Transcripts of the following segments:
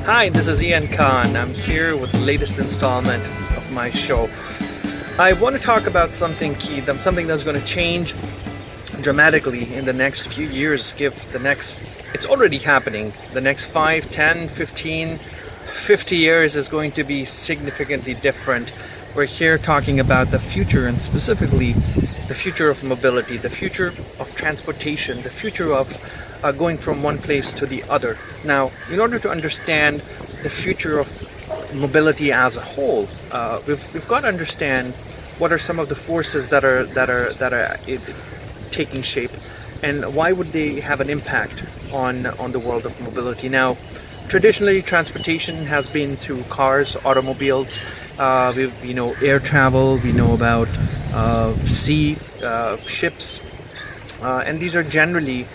Hi, this is Ian Khan. I'm here with the latest installment of my show. I want to talk about something key, something that's going to change dramatically in the next few years. It's already happening. The next 5, 10, 15, 50 years is going to be significantly different. We're here talking about the future, and specifically the future of mobility, the future of transportation, the future of going from one place to the other. Now, in order to understand the future of mobility as a whole, we've got to understand what are some of the forces that are taking shape, and why would they have an impact on the world of mobility. Now, traditionally, transportation has been through cars, automobiles. We know air travel. We know about sea, ships, and these are generally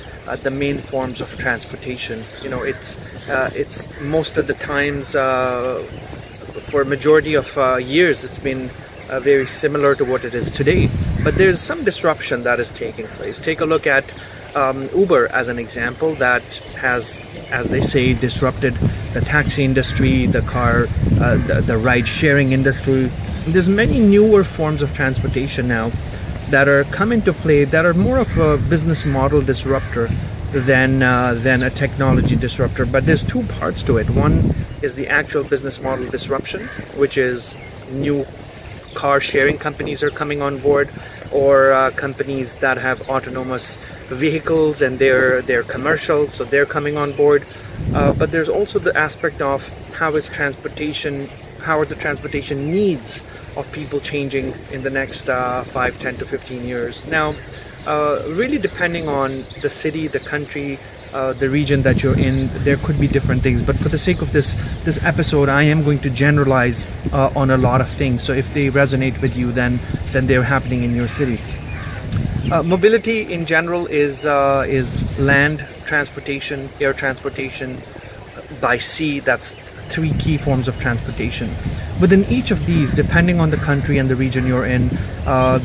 the main forms of transportation. You know, it's most of the times, for a majority of years, it's been very similar to what it is today. But there's some disruption that is taking place. Take a look at Uber as an example, that has, as they say, disrupted the taxi industry, the car, the ride-sharing industry. There's many newer forms of transportation now that are come into play that are more of a business model disruptor than a technology disruptor. But there's two parts to it. One is the actual business model disruption, which is new car sharing companies are coming on board, or companies that have autonomous vehicles and they're commercial, so they're coming on board. But there's also the aspect of how are the transportation needs of people changing in the next 5, 10 to 15 years. Now, really depending on the city, the country, the region that you're in, there could be different things. But for the sake of this episode, I am going to generalize on a lot of things. So if they resonate with you, then they're happening in your city. Mobility in general is land transportation, air transportation, by sea. That's three key forms of transportation. Within each of these, depending on the country and the region you're in,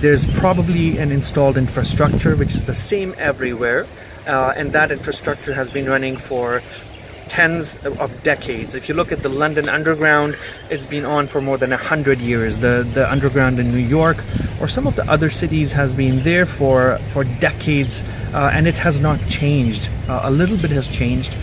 there's probably an installed infrastructure which is the same everywhere, and that infrastructure has been running for tens of decades. If you look at the London Underground, it's been on for more than 100 years. The Underground in New York or some of the other cities has been there for decades, and it has not changed. A little bit has changed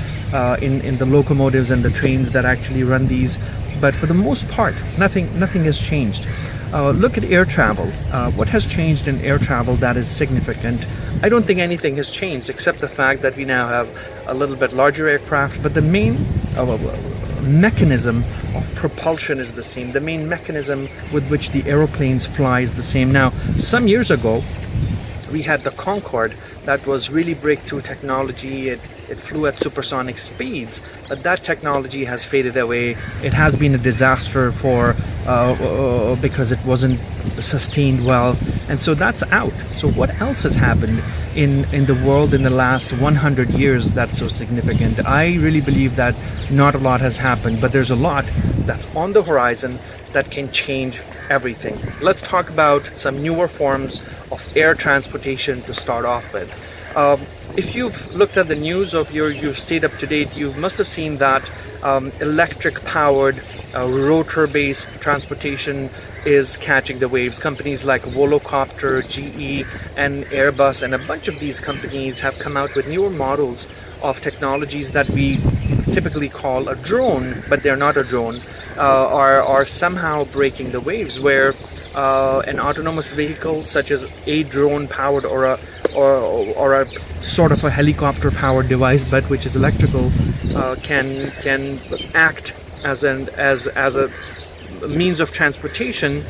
in the locomotives and the trains that actually run these, but for the most part, nothing has changed. Look at air travel. What has changed in air travel that is significant? I don't think anything has changed, except the fact that we now have a little bit larger aircraft, but the main mechanism of propulsion is the same. The main mechanism with which the aeroplanes fly is the same. Now, some years ago, we had the Concorde. That was really breakthrough technology. It flew at supersonic speeds, but that technology has faded away. It has been a disaster because it wasn't sustained well, and so that's out. So what else has happened in the world in the last 100 years that's so significant? I really believe that not a lot has happened, but there's a lot that's on the horizon that can change everything. Let's talk about some newer forms of air transportation to start off with. If you've looked at the news, you've stayed up to date, you must have seen that electric powered rotor based transportation is catching the waves. Companies like Volocopter, GE and Airbus and a bunch of these companies have come out with newer models of technologies that we typically call a drone, but they're not a drone, are somehow breaking the waves, where an autonomous vehicle such as a drone powered or a sort of a helicopter powered device, but which is electrical, can act as a means of transportation,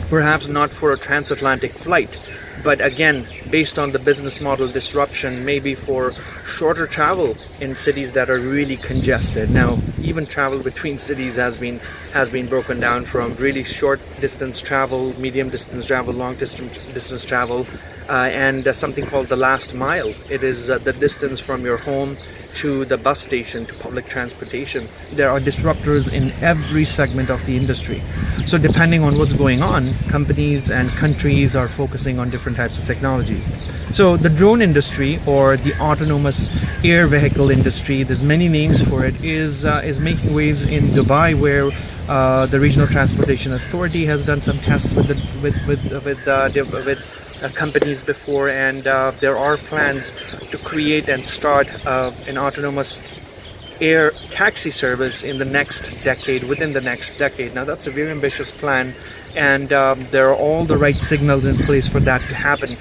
perhaps not for a transatlantic flight, but again, based on the business model disruption, maybe for shorter travel in cities that are really congested. Now, even travel between cities has been broken down from really short distance travel, medium distance travel, long distance travel, and something called the last mile. It is the distance from your home to the bus station, to public transportation. There are disruptors in every segment of the industry. So depending on what's going on, companies and countries are focusing on different types of technology. cities. So the drone industry, or the autonomous air vehicle industry, there's many names for it, is making waves in Dubai, where the Regional Transportation Authority has done some tests with companies before, and there are plans to create and start an autonomous air taxi service in the next decade, within the next decade. Now that's a very ambitious plan, and there are all the right signals in place for that to happen.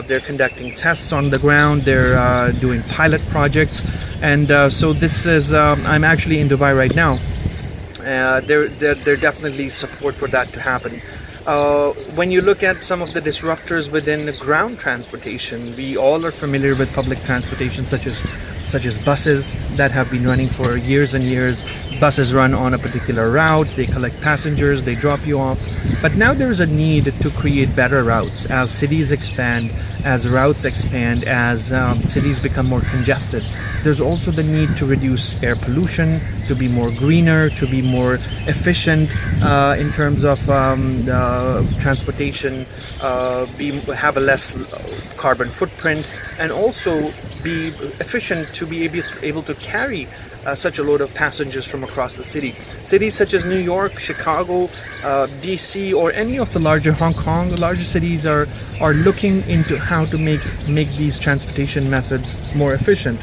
They're conducting tests on the ground, they're doing pilot projects, and so this is, I'm actually in Dubai right now. There definitely support for that to happen. When you look at some of the disruptors within ground transportation, we all are familiar with public transportation, such as buses that have been running for years and years. Buses run on a particular route, they collect passengers, they drop you off. But now there's a need to create better routes as cities expand, as routes expand, as cities become more congested. There's also the need to reduce air pollution, to be more greener, to be more efficient in terms of transportation, have a less carbon footprint, and also be efficient to be able to carry such a load of passengers from across the city. Cities such as New York, Chicago, DC, or any of the larger Hong Kong, the larger cities are looking into how to make these transportation methods more efficient.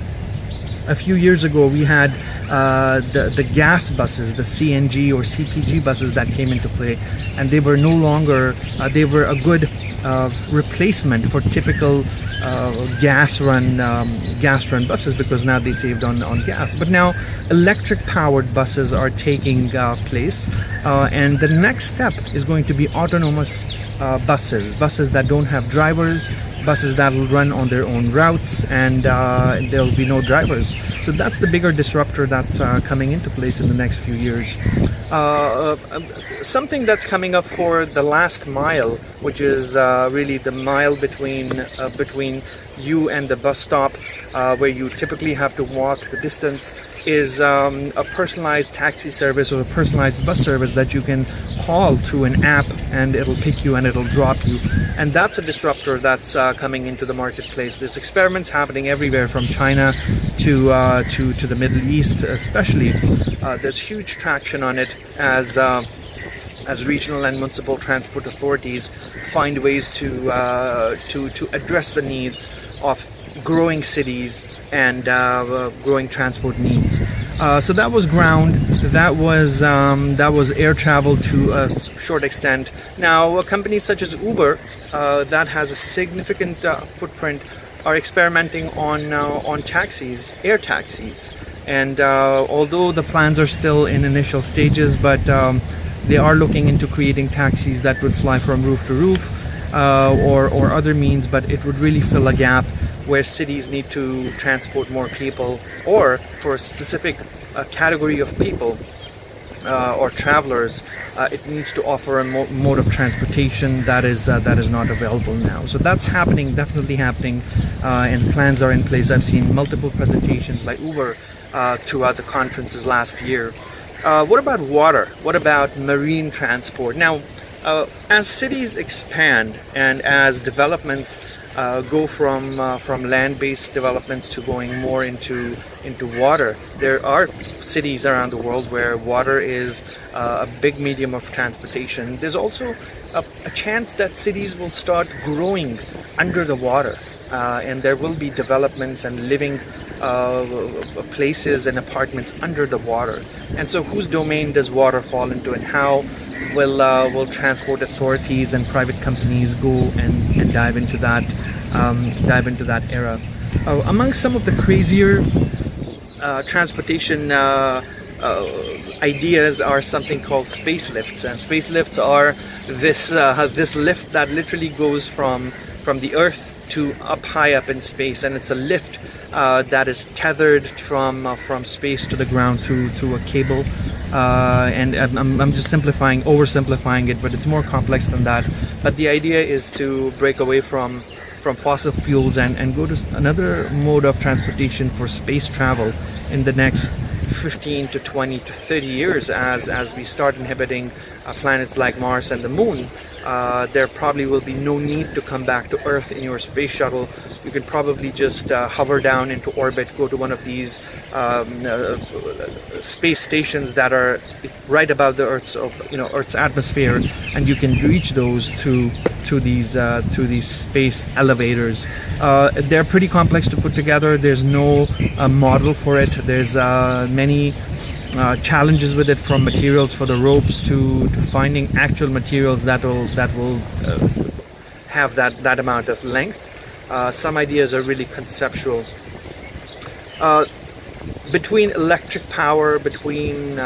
A few years ago, we had the gas buses, the CNG or CPG buses that came into play, and they were no longer, they were a good replacement for typical gas run buses, because now they saved on gas. But now electric powered buses are taking place, and the next step is going to be autonomous buses that don't have drivers, buses that will run on their own routes, and there will be no drivers. So that's the bigger disruptor that's coming into place in the next few years. Something that's coming up for the last mile, which is really the mile between you and the bus stop, where you typically have to walk the distance, is a personalized taxi service or a personalized bus service that you can call through an app, and it'll pick you and it'll drop you. And that's a disruptor that's coming into the marketplace. There's experiments happening everywhere from China to the Middle East, especially. There's huge traction on it as regional and municipal transport authorities find ways to address the needs of growing cities and growing transport needs. So that was ground. That was air travel to a short extent. Now, companies such as Uber, that has a significant footprint, are experimenting on taxis, air taxis. And although the plans are still in initial stages, but they are looking into creating taxis that would fly from roof to roof, or other means, but it would really fill a gap where cities need to transport more people, or for a specific category of people or travelers, it needs to offer a mode of transportation that is not available now. So that's happening, definitely happening, and plans are in place. I've seen multiple presentations by Uber throughout the conferences last year. What about water? What about marine transport? Now, as cities expand and as developments go from land-based developments to going more into water, there are cities around the world where water is a big medium of transportation. There's also a chance that cities will start growing under the water. And there will be developments and living places and apartments under the water. And so whose domain does water fall into, and how will transport authorities and private companies go and dive into that era? Among some of the crazier transportation ideas are something called space lifts. And space lifts are this lift that literally goes from the Earth to high up in space, and it's a lift that is tethered from space to the ground through a cable. And I'm just oversimplifying it, but it's more complex than that. But the idea is to break away from fossil fuels and go to another mode of transportation for space travel in the next 15 to 20 to 30 years as we start inhibiting planets like Mars and the Moon, there probably will be no need to come back to Earth in your space shuttle. You can probably just hover down into orbit, go to one of these space stations that are right above the Earth's atmosphere, and you can reach those through these space elevators. They're pretty complex to put together. There's no model for it. There's many challenges with it, from materials for the ropes to finding actual materials that will have that amount of length. Some ideas are really conceptual. Between electric power, between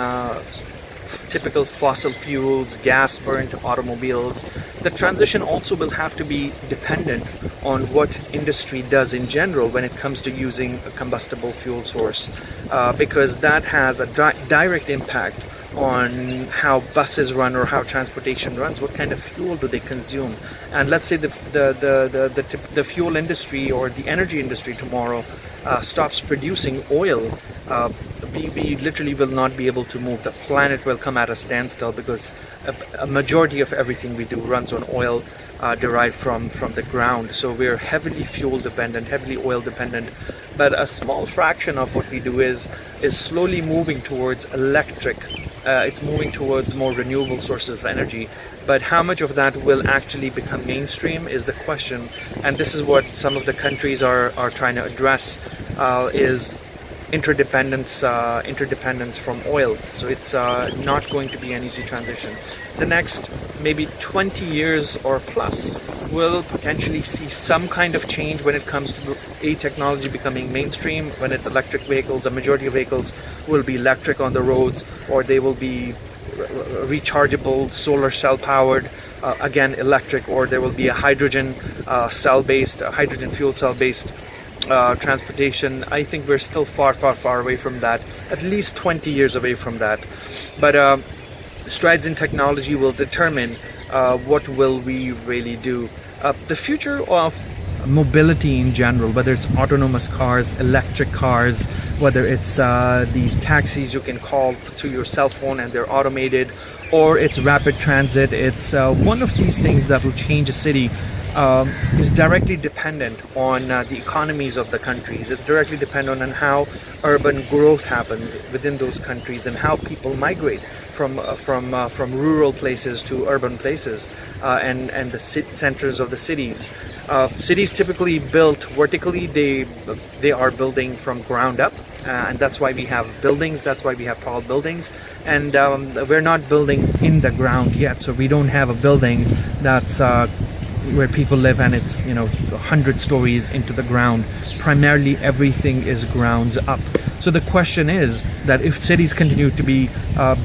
typical fossil fuels, gas burnt automobiles, the transition also will have to be dependent on what industry does in general when it comes to using a combustible fuel source, because that has a direct impact on how buses run or how transportation runs. What kind of fuel do they consume? And let's say the fuel industry or the energy industry tomorrow stops producing oil, we literally will not be able to move. The planet will come at a standstill, because a majority of everything we do runs on oil derived from the ground. So we're heavily fuel dependent, heavily oil dependent. But a small fraction of what we do is slowly moving towards electric. It's moving towards more renewable sources of energy. But how much of that will actually become mainstream is the question. And this is what some of the countries are trying to address, is interdependence from oil. So it's not going to be an easy transition. The next maybe 20 years or plus will potentially see some kind of change when it comes to a technology becoming mainstream. When it's electric vehicles, the majority of vehicles will be electric on the roads, or they will be rechargeable, solar cell powered, again electric, or there will be a hydrogen hydrogen fuel cell based transportation. I think we're still far away from that, at least 20 years away from that. But strides in technology will determine what will we really do. The future of mobility in general, whether it's autonomous cars, electric cars, whether it's these taxis you can call through your cell phone and they're automated, or it's rapid transit, it's one of these things that will change a city. Is directly dependent on the economies of the countries. It's directly dependent on how urban growth happens within those countries and how people migrate from rural places to urban places, and the centers of the cities. Cities typically built vertically. They are building from ground up, and that's why we have buildings. That's why we have tall buildings. And we're not building in the ground yet, so we don't have a building that's where people live and it's 100 stories into the ground. Primarily everything is grounds up. So the question is that if cities continue to be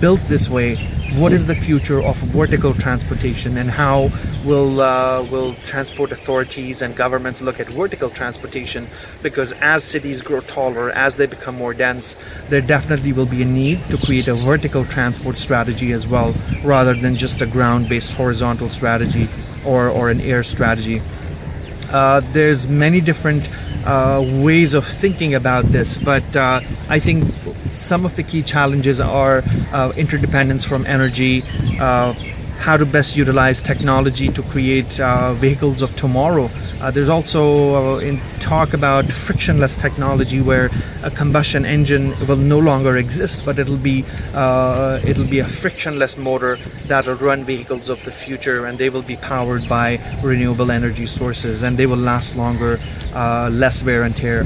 built this way, what is the future of vertical transportation, and how will transport authorities and governments look at vertical transportation? Because as cities grow taller, as they become more dense, there definitely will be a need to create a vertical transport strategy as well, rather than just a ground-based horizontal strategy or an air strategy. There's many different ways of thinking about this, but I think some of the key challenges are interdependence from energy, how to best utilize technology to create vehicles of tomorrow. There's also in talk about frictionless technology, where a combustion engine will no longer exist, but it'll be a frictionless motor that'll run vehicles of the future, and they will be powered by renewable energy sources, and they will last longer, less wear and tear.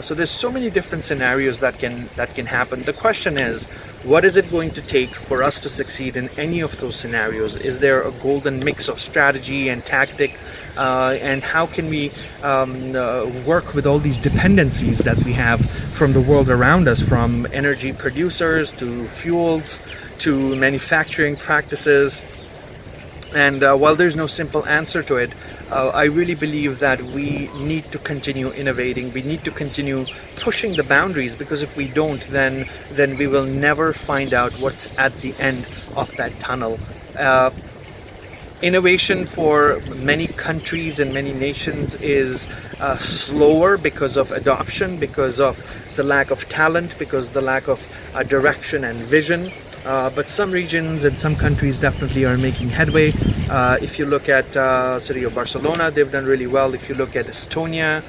So there's so many different scenarios that can happen. The question is, what is it going to take for us to succeed in any of those scenarios? Is there a golden mix of strategy and tactic? And how can we work with all these dependencies that we have from the world around us, from energy producers to fuels to manufacturing practices? And while there's no simple answer to it, I really believe that we need to continue innovating. We need to continue pushing the boundaries, because if we don't, then we will never find out what's at the end of that tunnel. Innovation for many countries and many nations is slower because of adoption, because of the lack of talent, because the lack of direction and vision. but some regions and some countries definitely are making headway. If you look at city of Barcelona, they've done really well. If you look at Estonia,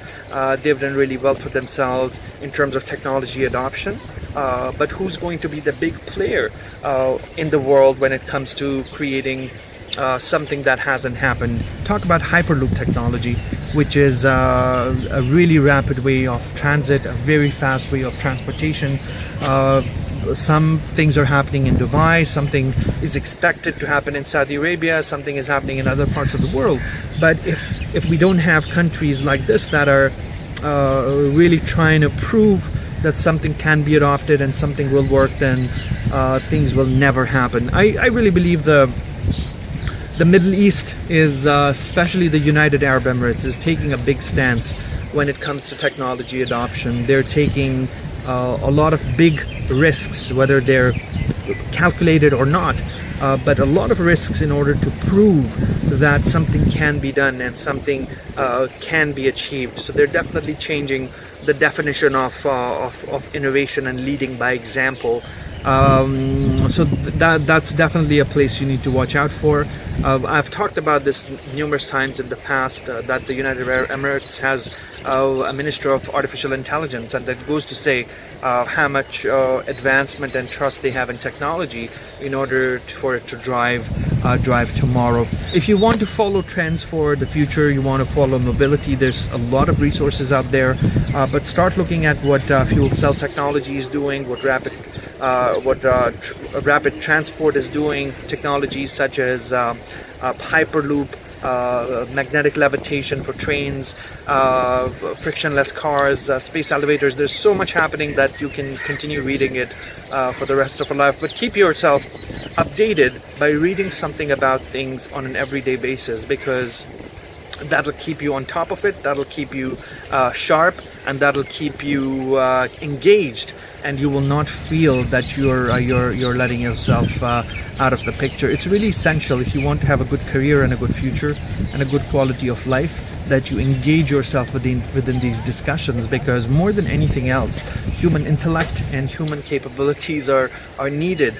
they've done really well for themselves in terms of technology adoption. But who's going to be the big player in the world when it comes to creating something that hasn't happened? Talk about Hyperloop technology, which is a really rapid way of transit, a very fast way of transportation. Some things are happening in Dubai, something is expected to happen in Saudi Arabia, something is happening in other parts of the world. But if we don't have countries like this that are really trying to prove that something can be adopted and something will work, then things will never happen. I really believe the Middle East is, especially the United Arab Emirates, is taking a big stance when it comes to technology adoption. They're taking a lot of big risks, whether they're calculated or not, but a lot of risks in order to prove that something can be done and something can be achieved. So they're definitely changing the definition of innovation and leading by example. So that's definitely a place you need to watch out for. I've talked about this numerous times in the past, that the United Arab Emirates has a Minister of Artificial Intelligence, and that goes to say how much advancement and trust they have in technology in order for it to drive tomorrow. If you want to follow trends for the future, you want to follow mobility, there's a lot of resources out there, but start looking at what fuel cell technology is doing, what rapid transport is doing, technologies such as Hyperloop, magnetic levitation for trains, frictionless cars, space elevators. There's so much happening that you can continue reading it for the rest of your life. But keep yourself updated by reading something about things on an everyday basis, because that'll keep you on top of it, that'll keep you sharp, and that'll keep you engaged, and you will not feel that you're letting yourself out of the picture. It's really essential if you want to have a good career and a good future and a good quality of life, that you engage yourself within these discussions, because more than anything else, human intellect and human capabilities are needed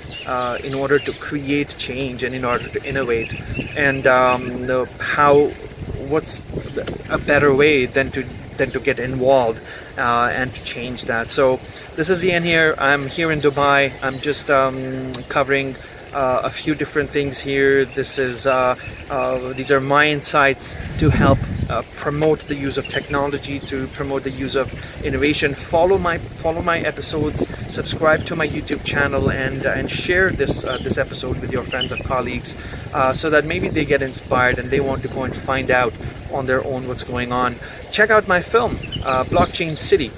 in order to create change and in order to innovate. And what's a better way than to get involved and to change that. So this is Ian here. I'm here in Dubai. I'm just covering a few different things here. This is these are my insights to help promote the use of technology, to promote the use of innovation. Follow my episodes, subscribe to my YouTube channel, and share this episode with your friends and colleagues, so that maybe they get inspired and they want to go and find out on their own what's going on. Check out my film, Blockchain City,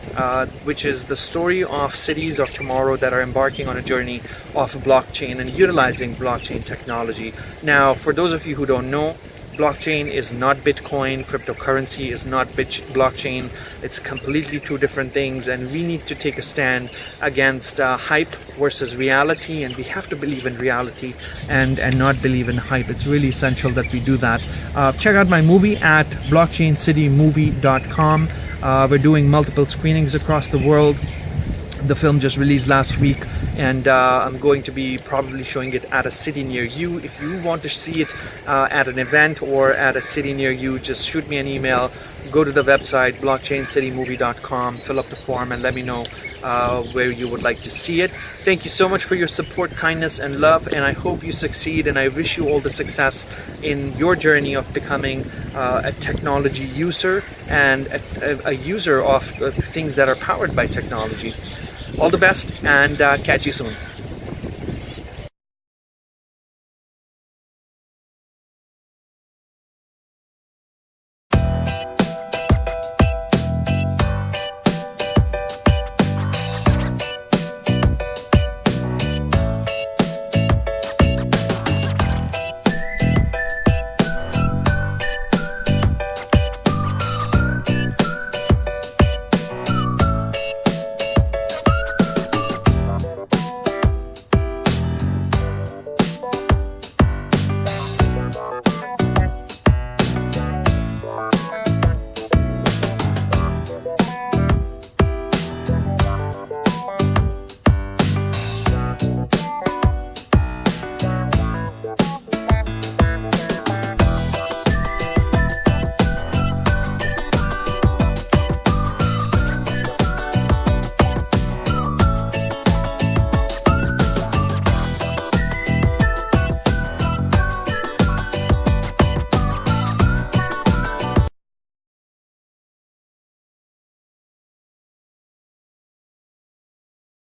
which is the story of cities of tomorrow that are embarking on a journey of blockchain and utilizing blockchain technology. Now, for those of you who don't know, blockchain is not Bitcoin, cryptocurrency is not blockchain. It's completely two different things, and we need to take a stand against hype versus reality, and we have to believe in reality and not believe in hype. It's really essential that we do that. Check out my movie at blockchaincitymovie.com. We're doing multiple screenings across the world. The film just released last week, and I'm going to be probably showing it at a city near you. If you want to see it at an event or at a city near you, just shoot me an email. Go to the website blockchaincitymovie.com, fill up the form, and let me know where you would like to see it. Thank you so much for your support, kindness, and love, and I hope you succeed, and I wish you all the success in your journey of becoming a technology user and a user of things that are powered by technology. All the best, and catch you soon.